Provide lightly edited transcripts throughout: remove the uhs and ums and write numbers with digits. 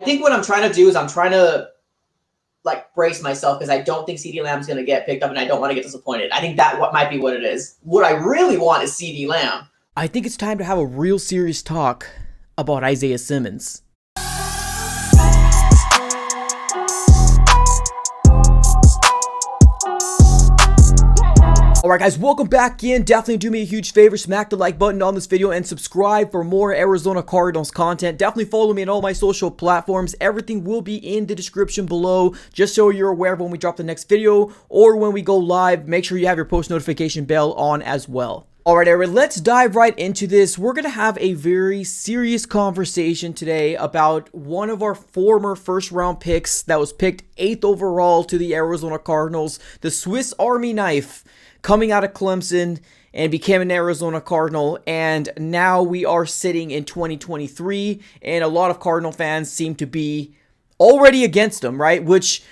I think what I'm trying to do is I'm trying to like brace myself because I don't think CeeDee Lamb's going to get picked up and I don't want to get disappointed. I think that what might be what it is. What I really want is CeeDee Lamb. I think it's time to have a real serious talk about Isaiah Simmons. Alright guys, welcome back in. Definitely do me a huge favor, smack the like button on this video and subscribe for more Arizona Cardinals content. Definitely follow me on all my social platforms. Everything will be in the description below, just so you're aware of when we drop the next video or when we go live. Make sure you have your post notification bell on as well. Alright, everyone, let's dive right into this. We're going to have a very serious conversation today about one of our former first round picks that was picked 8th overall to the Arizona Cardinals, the Swiss Army knife, coming out of Clemson and became an Arizona Cardinal, and now we are sitting in 2023, and a lot of Cardinal fans seem to be already against him, right? Which,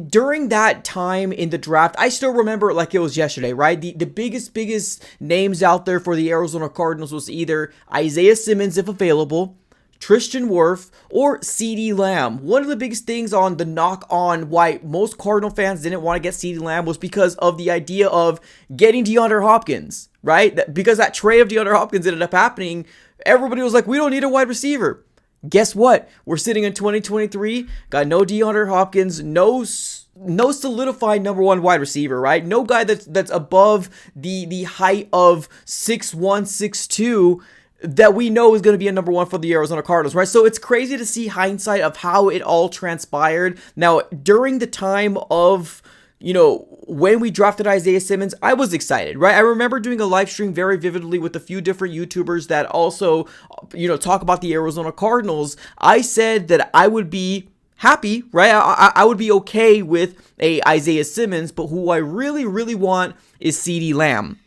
during that time in the draft, I still remember it like it was yesterday, right? The biggest names out there for the Arizona Cardinals was either Isaiah Simmons, if available, Tristan Wirf, or CeeDee Lamb. One of the biggest things on the knock on why most Cardinal fans didn't want to get CeeDee Lamb was because of the idea of getting DeAndre Hopkins, right? Because that trade of DeAndre Hopkins ended up happening, everybody was like, we don't need a wide receiver. Guess what? We're sitting in 2023, got no DeAndre Hopkins, no solidified number one wide receiver, right? No guy that's above the height of 6'1", 6'2", that we know is going to be a number one for the Arizona Cardinals, right? So it's crazy to see hindsight of how it all transpired. Now, during the time of, when we drafted Isaiah Simmons, I was excited, right? I remember doing a live stream very vividly with a few different YouTubers that also, talk about the Arizona Cardinals. I said that I would be happy, right? I would be okay with a Isaiah Simmons, but who I really, really want is CeeDee Lamb.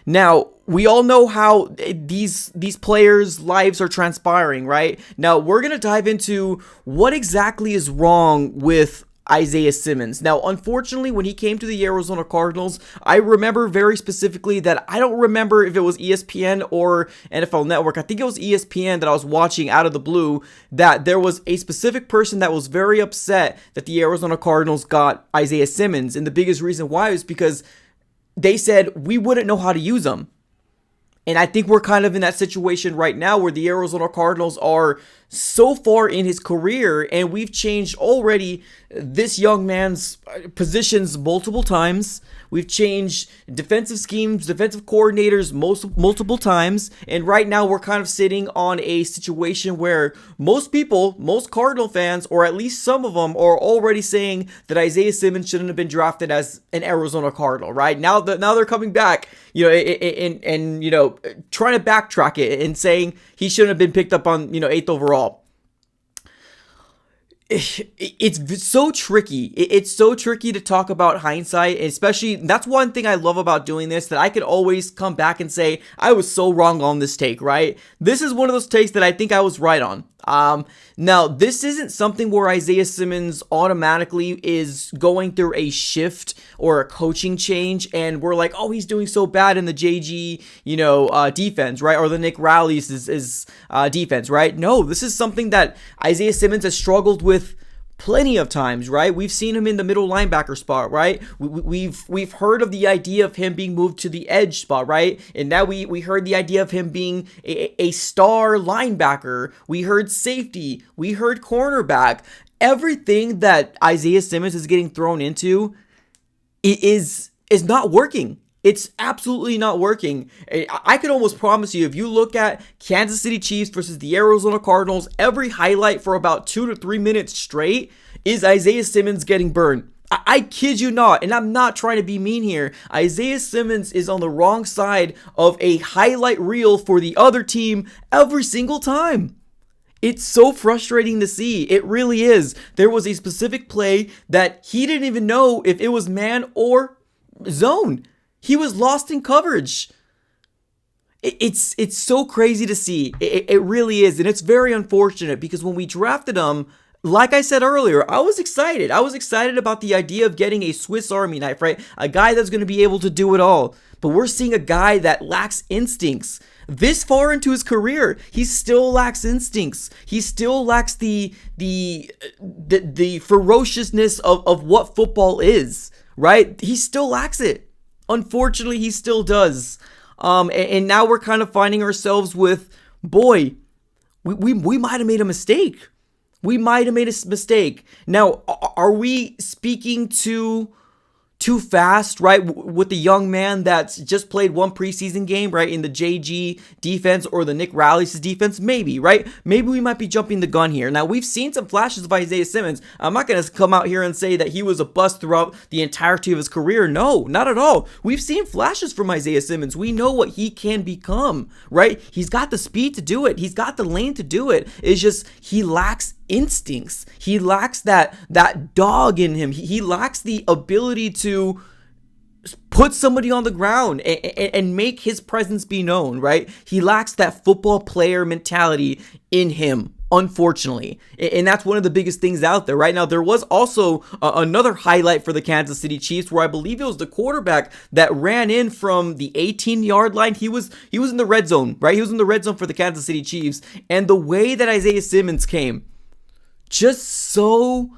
Now, we all know how these players' lives are transpiring, right? Now, we're going to dive into what exactly is wrong with Isaiah Simmons. Now, unfortunately, when he came to the Arizona Cardinals, I remember very specifically that I don't remember if it was ESPN or NFL Network. I think it was ESPN that I was watching out of the blue, that there was a specific person that was very upset that the Arizona Cardinals got Isaiah Simmons. And the biggest reason why is because they said we wouldn't know how to use him. And I think we're kind of in that situation right now where the Arizona Cardinals are so far in his career, and we've changed already this young man's positions multiple times. We've changed defensive schemes, defensive coordinators multiple times. And right now we're kind of sitting on a situation where most people, most Cardinal fans, or at least some of them, are already saying that Isaiah Simmons shouldn't have been drafted as an Arizona Cardinal, right? Now they're coming back, and trying to backtrack it and saying he shouldn't have been picked up on, 8th overall. It's so tricky. It's so tricky to talk about hindsight, especially that's one thing I love about doing this, that I could always come back and say I was so wrong on this take, right? This is one of those takes that I think I was right on. Now, this isn't something where Isaiah Simmons automatically is going through a shift or a coaching change, and we're like, oh, he's doing so bad in the JG, defense, right? Or the Nick Ralli's defense, right? No, this is something that Isaiah Simmons has struggled with plenty of times, right? We've seen him in the middle linebacker spot, right? We've heard of the idea of him being moved to the edge spot, right? And now we heard the idea of him being a star linebacker. We heard safety. We heard cornerback. Everything that Isaiah Simmons is getting thrown into is not working. It's absolutely not working. I could almost promise you, if you look at Kansas City Chiefs versus the Arizona Cardinals, every highlight for about 2 to 3 minutes straight is Isaiah Simmons getting burned. I kid you not, and I'm not trying to be mean here. Isaiah Simmons is on the wrong side of a highlight reel for the other team every single time. It's so frustrating to see. It really is. There was a specific play that he didn't even know if it was man or zone. He was lost in coverage. It's so crazy to see. It really is. And it's very unfortunate because when we drafted him, like I said earlier, I was excited. I was excited about the idea of getting a Swiss Army knife, right? A guy that's going to be able to do it all. But we're seeing a guy that lacks instincts. This far into his career, he still lacks instincts. He still lacks the ferociousness of what football is, right? He still lacks it. Unfortunately, he still does. And now we're kind of finding ourselves with, boy, we might have made a mistake. We might have made a mistake. Now, are we speaking too fast, right? With the young man that's just played one preseason game, right? In the JG defense or the Nick Rallis' defense? Maybe, right? Maybe we might be jumping the gun here. Now, we've seen some flashes of Isaiah Simmons. I'm not going to come out here and say that he was a bust throughout the entirety of his career. No, not at all. We've seen flashes from Isaiah Simmons. We know what he can become, right? He's got the speed to do it. He's got the lane to do it. It's just he lacks instincts. He lacks that dog in him. He lacks the ability to put somebody on the ground and make his presence be known, right? He lacks that football player mentality in him, unfortunately. And that's one of the biggest things out there right now. There was also another highlight for the Kansas City Chiefs where I believe it was the quarterback that ran in from the 18-yard line. He was in the red zone, right? He was in the red zone for the Kansas City Chiefs. And the way that Isaiah Simmons came, just so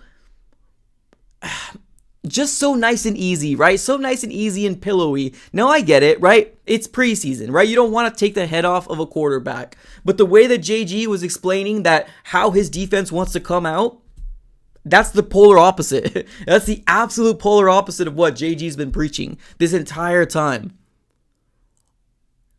nice and easy, right? So nice and easy and pillowy. Now I get it, right? It's preseason, right? You don't want to take the head off of a quarterback. But the way that JG was explaining that how his defense wants to come out, that's the polar opposite. That's the absolute polar opposite of what JG's been preaching this entire time.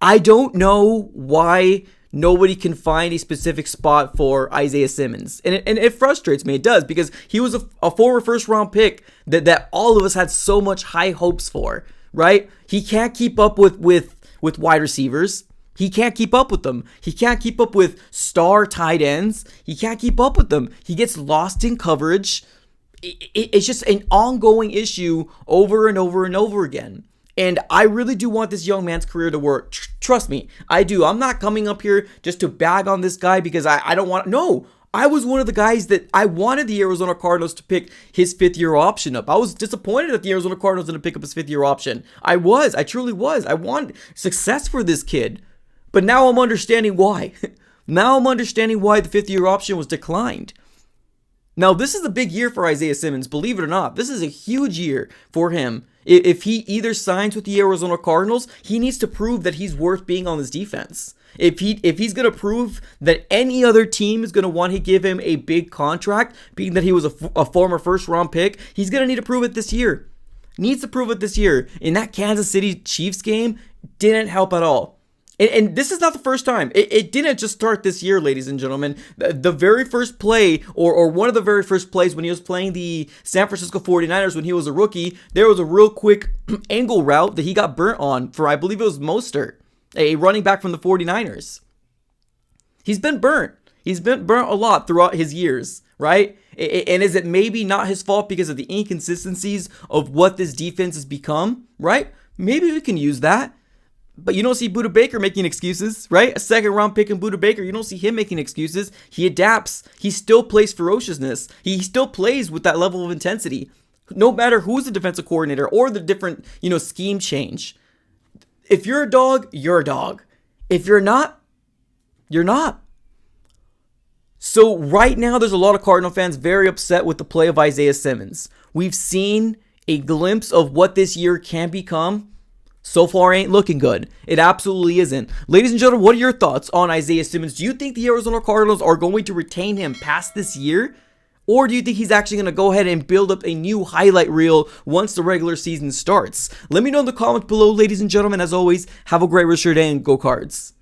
I don't know why nobody can find a specific spot for Isaiah Simmons. And it frustrates me. It does, because he was a former first-round pick that all of us had so much high hopes for, right? He can't keep up with wide receivers. He can't keep up with them. He can't keep up with star tight ends. He can't keep up with them. He gets lost in coverage. It's just an ongoing issue over and over and over again. And I really do want this young man's career to work. Trust me, I do. I'm not coming up here just to bag on this guy because I don't want... No, I was one of the guys that I wanted the Arizona Cardinals to pick his fifth-year option up. I was disappointed that the Arizona Cardinals didn't pick up his fifth-year option. I truly was. I wanted success for this kid. But now I'm understanding why. Now I'm understanding why the fifth-year option was declined. Now, this is a big year for Isaiah Simmons, believe it or not. This is a huge year for him. If he either signs with the Arizona Cardinals, he needs to prove that he's worth being on this defense. If he's going to prove that any other team is going to want to give him a big contract, being that he was a former first-round pick, he's going to need to prove it this year. Needs to prove it this year. In that Kansas City Chiefs game, didn't help at all. And this is not the first time. It didn't just start this year, ladies and gentlemen. The very first play, or one of the very first plays when he was playing the San Francisco 49ers when he was a rookie, there was a real quick angle route that he got burnt on for, I believe it was Mostert, a running back from the 49ers. He's been burnt. He's been burnt a lot throughout his years, right? And is it maybe not his fault because of the inconsistencies of what this defense has become, right? Maybe we can use that. But you don't see Budda Baker making excuses, right? A second-round pick in Budda Baker, you don't see him making excuses. He adapts. He still plays ferociousness. He still plays with that level of intensity, no matter who's the defensive coordinator or the different, scheme change. If you're a dog, you're a dog. If you're not, you're not. So right now, there's a lot of Cardinal fans very upset with the play of Isaiah Simmons. We've seen a glimpse of what this year can become. So far, ain't looking good. It absolutely isn't. Ladies and gentlemen, what are your thoughts on Isaiah Simmons? Do you think the Arizona Cardinals are going to retain him past this year? Or do you think he's actually going to go ahead and build up a new highlight reel once the regular season starts? Let me know in the comments below, ladies and gentlemen. As always, have a great rest of your day and go Cards.